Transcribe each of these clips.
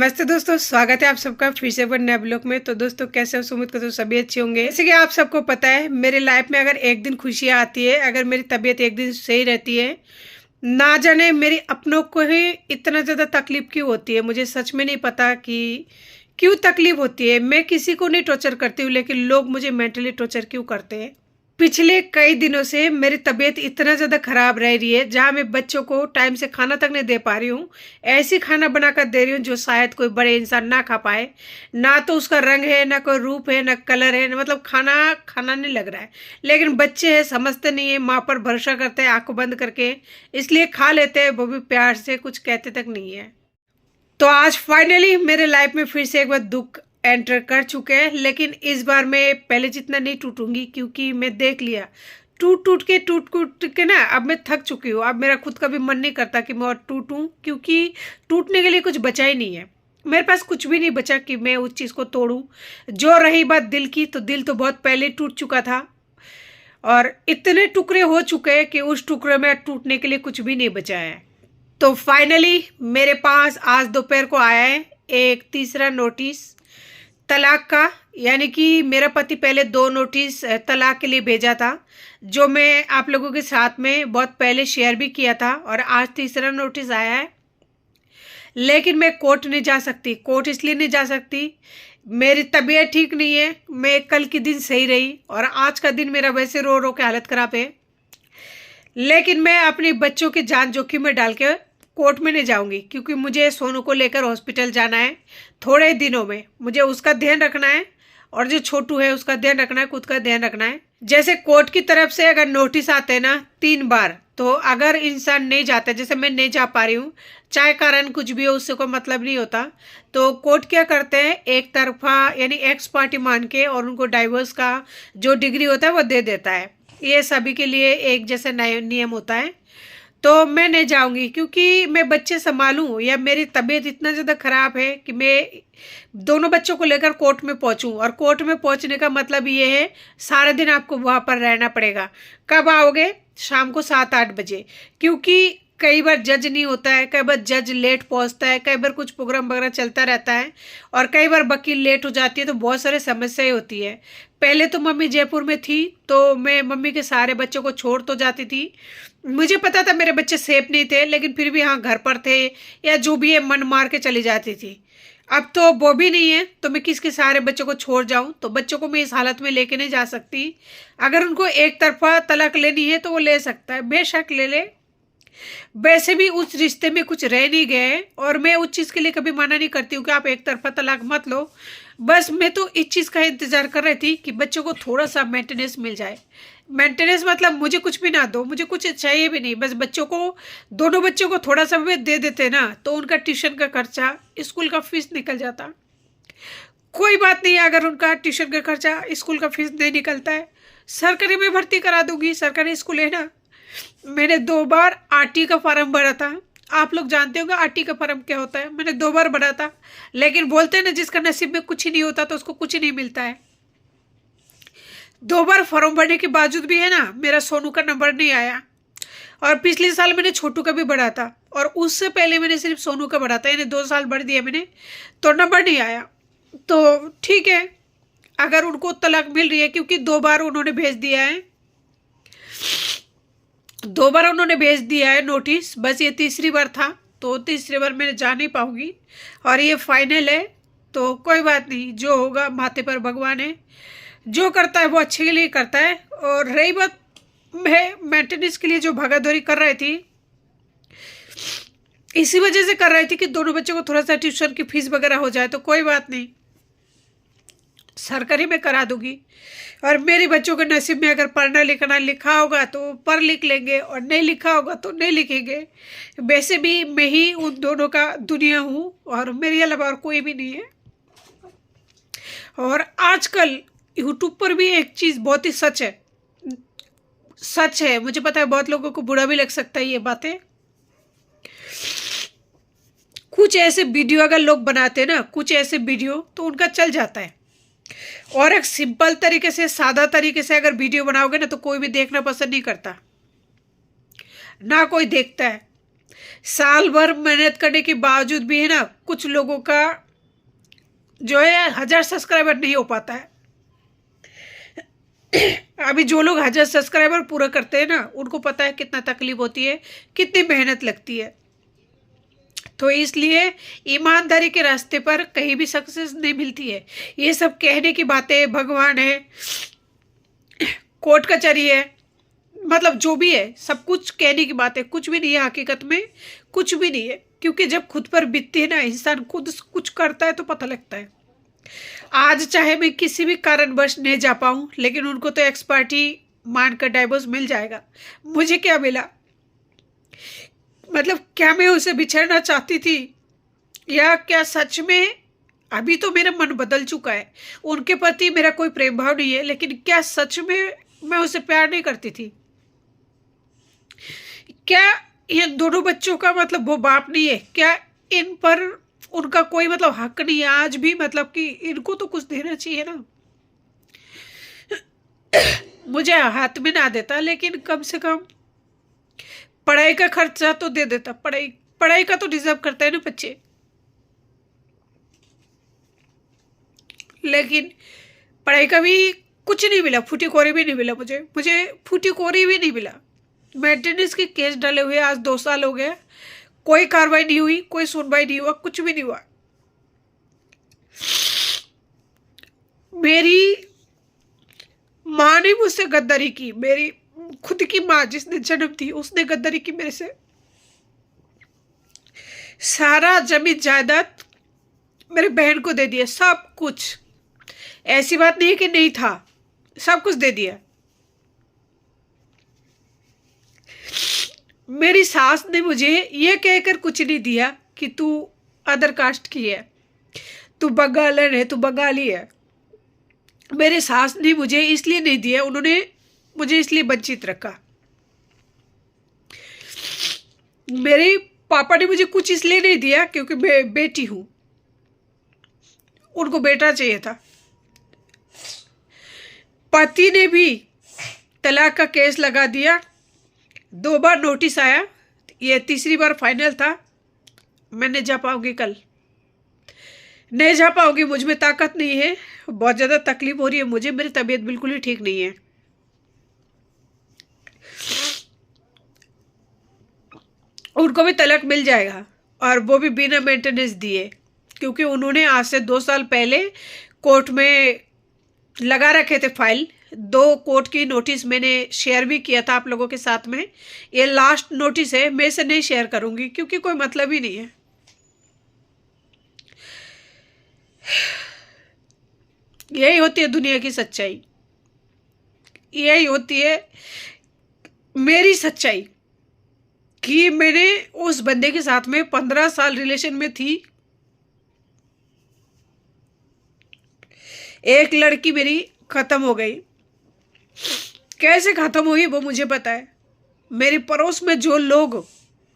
नमस्ते दोस्तों, स्वागत है आप सबका फिर से एक बार नए ब्लॉग में। तो दोस्तों कैसे हो? उम्मीद करते हो सभी अच्छे होंगे। जैसे कि आप सबको पता है, मेरे लाइफ में अगर एक दिन खुशियाँ आती है, अगर मेरी तबीयत एक दिन सही रहती है, ना जाने मेरी अपनों को ही इतना ज़्यादा तकलीफ क्यों होती है। मुझे सच में नहीं पता कि क्यों तकलीफ होती है। मैं किसी को नहीं टॉर्चर करती हूँ, लेकिन लोग मुझे मेंटली टॉर्चर क्यों करते हैं। पिछले कई दिनों से मेरी तबीयत इतना ज़्यादा ख़राब रह रही है, जहाँ मैं बच्चों को टाइम से खाना तक नहीं दे पा रही हूँ। ऐसी खाना बनाकर दे रही हूँ जो शायद कोई बड़े इंसान ना खा पाए। ना तो उसका रंग है, ना कोई रूप है, ना कलर है, मतलब खाना खाना नहीं लग रहा है। लेकिन बच्चे हैं, समझते नहीं है, माँ पर भरोसा करते हैं आंखों बंद करके, इसलिए खा लेते हैं, वो भी प्यार से, कुछ कहते तक नहीं है। तो आज फाइनली मेरे लाइफ में फिर से एक बार दुख एंटर कर चुके हैं, लेकिन इस बार मैं पहले जितना नहीं टूटूंगी, क्योंकि मैं देख लिया टूट के ना अब मैं थक चुकी हूँ। अब मेरा खुद का भी मन नहीं करता कि मैं और टूटूं, क्योंकि टूटने के लिए कुछ बचा ही नहीं है। मेरे पास कुछ भी नहीं बचा कि मैं उस चीज़ को तोड़ूं। जो रही बात दिल की, तो दिल तो बहुत पहले टूट चुका था और इतने टुकड़े हो चुके हैं कि उस टुकड़े में टूटने के लिए कुछ भी नहीं बचा है। तो फाइनली मेरे पास आज दोपहर को आया है एक तीसरा नोटिस तलाक का। यानी कि मेरा पति पहले 2 नोटिस तलाक के लिए भेजा था, जो मैं आप लोगों के साथ में बहुत पहले शेयर भी किया था, और आज तीसरा नोटिस आया है। लेकिन मैं कोर्ट नहीं जा सकती। कोर्ट इसलिए नहीं जा सकती, मेरी तबीयत ठीक नहीं है। मैं कल के दिन सही रही और आज का दिन मेरा वैसे रो रो के हालत ख़राब है। लेकिन मैं अपनी बच्चों की जान जोखिम में डाल के कोर्ट में नहीं जाऊंगी, क्योंकि मुझे सोनू को लेकर हॉस्पिटल जाना है थोड़े दिनों में। मुझे उसका ध्यान रखना है, और जो छोटू है उसका ध्यान रखना है, खुद का ध्यान रखना है। जैसे कोर्ट की तरफ से अगर नोटिस आते हैं ना 3 बार, तो अगर इंसान नहीं जाता, जैसे मैं नहीं जा पा रही हूँ, चाहे कारण कुछ भी हो, उससे कोई मतलब नहीं होता, तो कोर्ट क्या करते हैं, एक तरफा यानी एक्स पार्टी मान के और उनको डाइवोर्स का जो डिग्री होता है वो दे देता है। ये सभी के लिए एक जैसा नियम होता है। तो मैं नहीं जाऊंगी, क्योंकि मैं बच्चे संभालूं, या मेरी तबीयत इतना ज़्यादा ख़राब है कि मैं दोनों बच्चों को लेकर कोर्ट में पहुंचूं। और कोर्ट में पहुंचने का मतलब ये है, सारा दिन आपको वहां पर रहना पड़ेगा। कब आओगे? शाम को 7-8 बजे, क्योंकि कई बार जज नहीं होता है, कई बार जज लेट पहुंचता है, कई बार कुछ प्रोग्राम वगैरह चलता रहता है, और कई बार वकील लेट हो जाती है, तो बहुत सारी समस्याएं होती है। पहले तो मम्मी जयपुर में थी, तो मैं मम्मी के सारे बच्चों को छोड़ तो जाती थी। मुझे पता था मेरे बच्चे सेफ नहीं थे, लेकिन फिर भी हाँ घर पर थे, या जो भी है मन मार के चली जाती थी। अब तो वो भी नहीं है, तो मैं किसके सारे बच्चों को छोड़ जाऊं? तो बच्चों को मैं इस हालत में लेके नहीं जा सकती। अगर उनको एक तरफा तलाक लेनी है तो वो ले सकता है, बेशक ले ले। वैसे भी उस रिश्ते में कुछ रह नहीं गए, और मैं उस चीज़ के लिए कभी मना नहीं करती हूँ कि आप एक तरफा तलाक मत लो। बस मैं तो इस चीज़ का इंतज़ार कर रही थी कि बच्चों को थोड़ा सा मेंटेनेंस मिल जाए। मेंटेनेंस मतलब मुझे कुछ भी ना दो, मुझे कुछ चाहिए भी नहीं, बस बच्चों को, दोनों बच्चों को थोड़ा सा भी दे देते ना, तो उनका ट्यूशन का खर्चा, स्कूल का फीस निकल जाता। कोई बात नहीं, अगर उनका ट्यूशन का खर्चा, स्कूल का फीस नहीं निकलता है, सरकारी में भर्ती करा दूंगी। सरकारी स्कूल है ना। मैंने 2 बार आरटी का फॉर्म भरा था। आप लोग जानते होंगे आरटी का फॉर्म क्या होता है। मैंने 2 बार भरा था, लेकिन बोलते हैं ना, जिसका नसीब में कुछ ही नहीं होता तो उसको कुछ ही नहीं मिलता है। 2 बार फॉर्म भरने के बावजूद भी है ना, मेरा सोनू का नंबर नहीं आया। और पिछले साल मैंने छोटू का भी भरा था, और उससे पहले मैंने सिर्फ सोनू का भरा था, यानी 2 साल भर दिया मैंने, तो नंबर नहीं आया। तो ठीक है, अगर उनको तलाक मिल रही है, क्योंकि 2 बार उन्होंने भेज दिया है, 2 बार उन्होंने भेज दिया है नोटिस, बस ये तीसरी बार था, तो तीसरी बार मैं जा नहीं पाऊंगी, और ये फाइनल है। तो कोई बात नहीं, जो होगा माथे पर भगवान है, जो करता है वो अच्छे के लिए करता है। और रही बात, मैं मेंटेनेंस के लिए जो भागादौड़ी कर रही थी, इसी वजह से कर रही थी कि दोनों बच्चों को थोड़ा सा ट्यूशन की फीस वगैरह हो जाए। तो कोई बात नहीं, सरकारी में करा दूंगी। और मेरे बच्चों के नसीब में अगर पढ़ना लिखना लिखा होगा तो पढ़ लिख लेंगे, और नहीं लिखा होगा तो नहीं लिखेंगे। वैसे भी मैं ही उन दोनों का दुनिया हूँ, और मेरे अलावा और कोई भी नहीं है। और आजकल यूट्यूब पर भी एक चीज़ बहुत ही सच है, सच है। मुझे पता है बहुत लोगों को बुरा भी लग सकता है ये बातें। कुछ ऐसे वीडियो अगर लोग बनाते हैं ना, कुछ ऐसे वीडियो, तो उनका चल जाता है। और एक सिंपल तरीके से, सादा तरीके से अगर वीडियो बनाओगे ना, तो कोई भी देखना पसंद नहीं करता, ना कोई देखता है। साल भर मेहनत करने के बावजूद भी है ना, कुछ लोगों का जो है 1000 सब्सक्राइबर नहीं हो पाता है। अभी जो लोग 1000 सब्सक्राइबर पूरा करते हैं ना, उनको पता है कितना तकलीफ होती है, कितनी मेहनत लगती है। तो इसलिए ईमानदारी के रास्ते पर कहीं भी सक्सेस नहीं मिलती है। ये सब कहने की बातें, भगवान है, कोर्ट कचहरी है, मतलब जो भी है सब कुछ कहने की बात है, कुछ भी नहीं है हकीकत में, कुछ भी नहीं है। क्योंकि जब खुद पर बीतती है ना, इंसान खुद कुछ करता है तो पता लगता है। आज चाहे मैं किसी भी कारणवश नहीं जा पाऊँ, लेकिन उनको तो एक्सपर्टी मानकर डाइवोर्स मिल जाएगा। मुझे क्या मिला? मतलब क्या मैं उसे बिछड़ना चाहती थी, या क्या सच में अभी तो मेरा मन बदल चुका है, उनके प्रति मेरा कोई प्रेम भाव नहीं है, लेकिन क्या सच में मैं उसे प्यार नहीं करती थी? क्या इन दोनों बच्चों का मतलब वो बाप नहीं है? क्या इन पर उनका कोई मतलब हक नहीं है आज भी? मतलब कि इनको तो कुछ देना चाहिए ना। मुझे हाथ में ना देता, लेकिन कम से कम पढ़ाई का खर्चा तो दे देता। पढ़ाई पढ़ाई का तो डिजर्व करता है ना बच्चे। लेकिन पढ़ाई का भी कुछ नहीं मिला, फूटी कोरी भी नहीं मिला। मुझे फूटी कोरी भी नहीं मिला। मेंटेनेंस के केस डाले हुए आज 2 साल हो गए, कोई कार्रवाई नहीं हुई, कोई सुनवाई नहीं हुआ, कुछ भी नहीं हुआ। मेरी माँ ने मुझसे गद्दारी की, मेरी खुद की माँ जिसने जन्म दी उसने गद्दारी की मेरे से। सारा जमीन जायदाद मेरे बहन को दे दिया, सब कुछ। ऐसी बात नहीं है कि नहीं था, सब कुछ दे दिया। मेरी सास ने मुझे ये कहकर कुछ नहीं दिया कि तू अदर कास्ट की है, तू बंगालन है, तू बंगाली है। मेरे सास ने मुझे इसलिए नहीं दिया, उन्होंने मुझे इसलिए वंचित रखा। मेरे पापा ने मुझे कुछ इसलिए नहीं दिया क्योंकि मैं बेटी हूं, उनको बेटा चाहिए था। पति ने भी तलाक का केस लगा दिया, 2 बार नोटिस आया, ये तीसरी बार फाइनल था। मैं नहीं जा पाऊंगी, कल नहीं जा पाऊंगी, मुझ में ताकत नहीं है, बहुत ज़्यादा तकलीफ हो रही है मुझे, मेरी तबीयत बिल्कुल ही ठीक नहीं है। उनको भी तलाक मिल जाएगा, और वो भी बिना मेंटेनेंस दिए, क्योंकि उन्होंने आज से 2 साल पहले कोर्ट में लगा रखे थे फाइल। 2 कोर्ट की नोटिस मैंने शेयर भी किया था आप लोगों के साथ में। ये लास्ट नोटिस है, मैं इसे नहीं शेयर करूंगी क्योंकि कोई मतलब ही नहीं है। यही होती है दुनिया की सच्चाई, यही होती है मेरी सच्चाई कि मैंने उस बंदे के साथ में 15 साल रिलेशन में थी। एक लड़की मेरी खत्म हो गई, कैसे खत्म हुई वो मुझे पता है। मेरे पड़ोस में जो लोग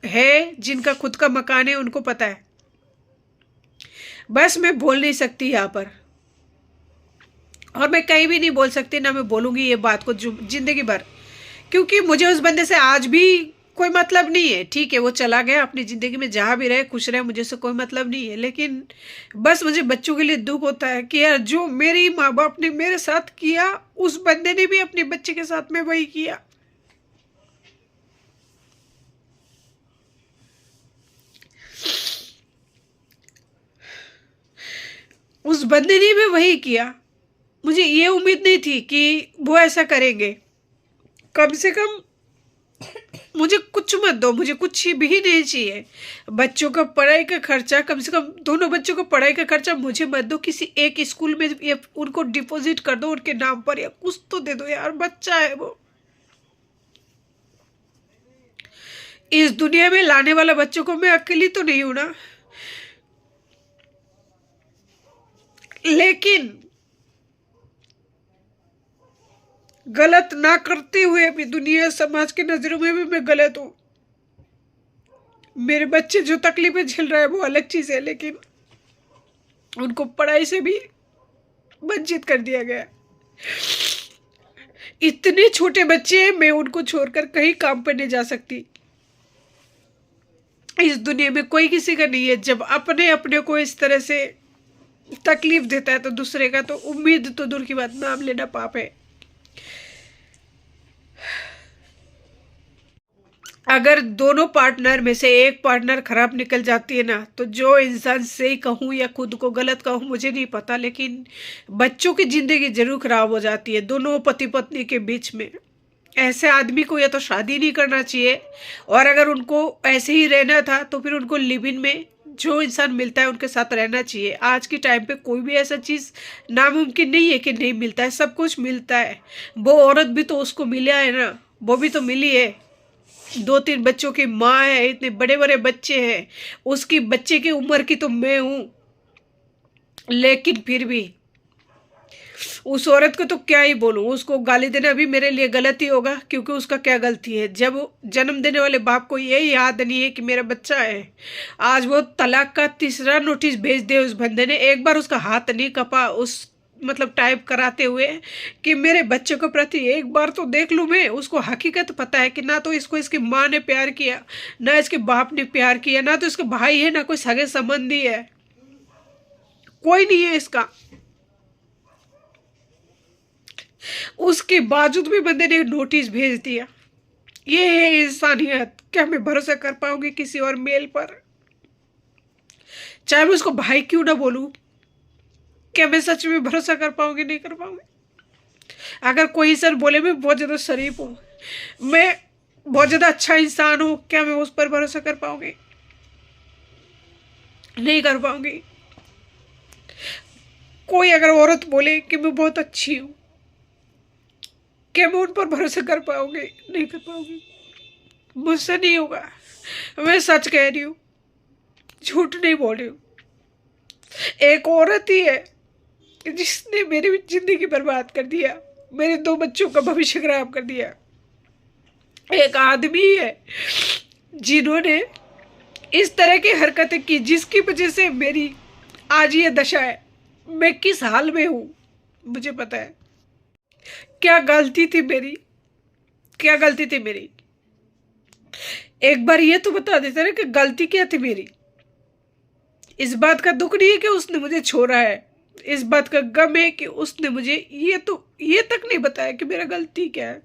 हैं जिनका खुद का मकान है उनको पता है, बस मैं बोल नहीं सकती यहाँ पर, और मैं कहीं भी नहीं बोल सकती, ना मैं बोलूँगी ये बात को जिंदगी भर, क्योंकि मुझे उस बंदे से आज भी कोई मतलब नहीं है। ठीक है, वो चला गया अपनी ज़िंदगी में, जहाँ भी रहे खुश रहे, मुझे उससे कोई मतलब नहीं है। लेकिन बस मुझे बच्चों के लिए दुख होता है कि यार जो मेरी माँ बाप ने मेरे साथ किया, उस बंदे ने भी अपने बच्चे के साथ में वही किया। उस बंदे ने भी वही किया। मुझे ये उम्मीद नहीं थी कि वो ऐसा करेंगे। कम से कम मुझे कुछ मत दो, मुझे कुछ भी नहीं चाहिए। बच्चों का पढ़ाई का खर्चा, कम से कम दोनों बच्चों का पढ़ाई का खर्चा मुझे मत दो, किसी एक स्कूल में ये उनको डिपॉजिट कर दो उनके नाम पर, या कुछ तो दे दो यार, बच्चा है वो। इस दुनिया में लाने वाला बच्चों को मैं अकेली तो नहीं हूं ना। लेकिन गलत ना करते हुए भी दुनिया समाज के नजरों में भी मैं गलत हूं। मेरे बच्चे जो तकलीफें झेल रहे हैं वो अलग चीज है, लेकिन उनको पढ़ाई से भी वंचित कर दिया गया। इतने छोटे बच्चे हैं, मैं उनको छोड़कर कहीं काम पर नहीं जा सकती। इस दुनिया में कोई किसी का नहीं है। जब अपने अपने को इस तरह से तकलीफ देता है तो दूसरे का तो उम्मीद तो दूर की बात, नाम लेना पाप है। अगर दोनों पार्टनर में से एक पार्टनर खराब निकल जाती है ना, तो जो इंसान सही कहूँ या खुद को गलत कहूँ मुझे नहीं पता, लेकिन बच्चों की जिंदगी जरूर खराब हो जाती है दोनों पति पत्नी के बीच में। ऐसे आदमी को या तो शादी नहीं करना चाहिए, और अगर उनको ऐसे ही रहना था तो फिर उनको लिव इन में जो इंसान मिलता है उनके साथ रहना चाहिए। आज के टाइम पे कोई भी ऐसा चीज़ नामुमकिन नहीं है कि नहीं मिलता है, सब कुछ मिलता है। वो औरत भी तो उसको मिला है ना, वो भी तो मिली है, 2-3 बच्चों की माँ है, इतने बड़े बड़े बच्चे हैं, उसकी बच्चे की उम्र की तो मैं हूँ। लेकिन फिर भी उस औरत को तो क्या ही बोलूँ, उसको गाली देना भी मेरे लिए गलत ही होगा, क्योंकि उसका क्या गलती है। जब जन्म देने वाले बाप को यही याद नहीं है कि मेरा बच्चा है, आज वो तलाक का 3रा नोटिस भेज दे उस बंदे ने, एक बार उसका हाथ नहीं कपा उस मतलब टाइप कराते हुए कि मेरे बच्चे को प्रति एक बार तो देख लूँ मैं। उसको हकीकत पता है कि ना तो इसको इसकी माँ ने प्यार किया, ना इसके बाप ने प्यार किया, ना तो इसका भाई है, ना कोई सगे संबंधी है, कोई नहीं है इसका। उसके बावजूद भी बंदे ने नोटिस भेज दिया। ये है इंसानियत। क्या मैं भरोसा कर पाऊंगी किसी और मेल पर? चाहे मैं उसको भाई क्यों ना बोलूं, क्या मैं सच में भरोसा कर पाऊंगी? नहीं कर पाऊंगी। अगर कोई सर बोले मैं बहुत ज्यादा शरीफ हूँ, मैं बहुत ज्यादा अच्छा इंसान हूँ, क्या मैं उस पर भरोसा कर पाऊंगी? नहीं कर पाऊंगी। कोई अगर औरत बोले कि मैं बहुत अच्छी हूँ, क्या मैं उन पर भरोसा कर पाऊंगी? नहीं कर पाऊंगी। मुझसे नहीं होगा। मैं सच कह रही हूँ, झूठ नहीं बोल रही हूँ। एक औरत ही है जिसने मेरी जिंदगी बर्बाद कर दिया, मेरे 2 बच्चों का भविष्य खराब कर दिया। एक आदमी है जिन्होंने इस तरह की हरकतें की जिसकी वजह से मेरी आज ये दशा है। मैं किस हाल में हूँ मुझे पता है। क्या गलती थी मेरी? क्या गलती थी मेरी? एक बार ये तो बता देते ना कि गलती क्या थी मेरी। इस बात का दुख नहीं है कि उसने मुझे छोड़ा है, इस बात का गम है कि उसने मुझे ये तक नहीं बताया कि मेरा गलती क्या है।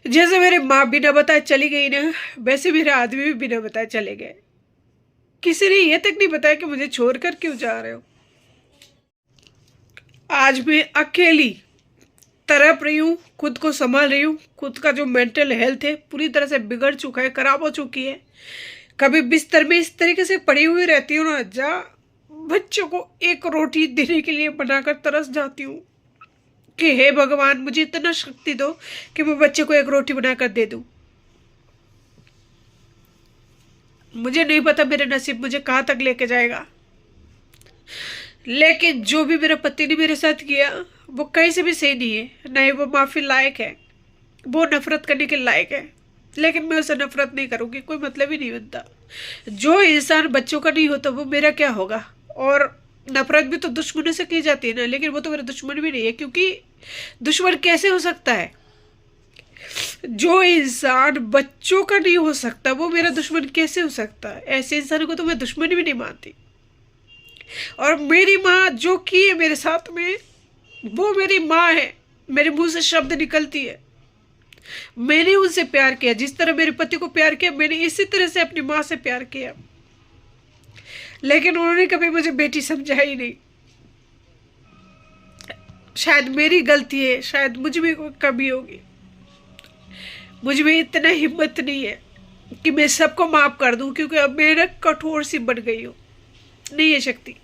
जैसे मेरे माँ बिना बताए चली गई ना, वैसे मेरे आदमी भी बिना बताए चले गए। किसी ने ये तक नहीं बताया कि मुझे छोड़कर क्यों जा रहे हो। आज मैं अकेली तड़प रही हूँ, खुद को संभाल रही हूँ। खुद का जो मेंटल हेल्थ है पूरी तरह से बिगड़ चुका है, खराब हो चुकी है। कभी बिस्तर में इस तरीके से पड़ी हुई रहती हूँ ना, जहाँ बच्चों को एक रोटी देने के लिए बनाकर तरस जाती हूँ कि हे भगवान मुझे इतना शक्ति दो कि मैं बच्चे को एक रोटी बनाकर दे दूँ। मुझे नहीं पता मेरे नसीब मुझे कहाँ तक लेके जाएगा, लेकिन जो भी मेरे पति ने मेरे साथ किया वो कहीं से भी सही नहीं है। नहीं वो माफ़ी लायक है, वो नफरत करने के लायक है, लेकिन मैं उसे नफरत नहीं करूँगी। कोई मतलब ही नहीं बनता। जो इंसान बच्चों का नहीं होता वो मेरा क्या होगा? और नफरत भी तो दुश्मनों से की जाती है ना, लेकिन वो तो मेरा दुश्मन भी नहीं है, क्योंकि दुश्मन कैसे हो सकता है? जो इंसान बच्चों का नहीं हो सकता वो मेरा दुश्मन कैसे हो सकता है? ऐसे इंसान को तो मैं दुश्मन भी नहीं मानती। और मेरी माँ जो की है मेरे साथ में, वो मेरी माँ है। मेरे मुंह से शब्द निकलती है, मैंने उनसे प्यार किया जिस तरह मेरे पति को प्यार किया, मैंने इसी तरह से अपनी माँ से प्यार किया। लेकिन उन्होंने कभी मुझे बेटी समझा ही नहीं। शायद मेरी गलती है, शायद मुझ में कोई कमी होगी। मुझ में इतना हिम्मत नहीं है कि मैं सबको माफ कर दूं, क्योंकि अब मैं कठोर सी बन गई हूँ। नहीं है शक्ति।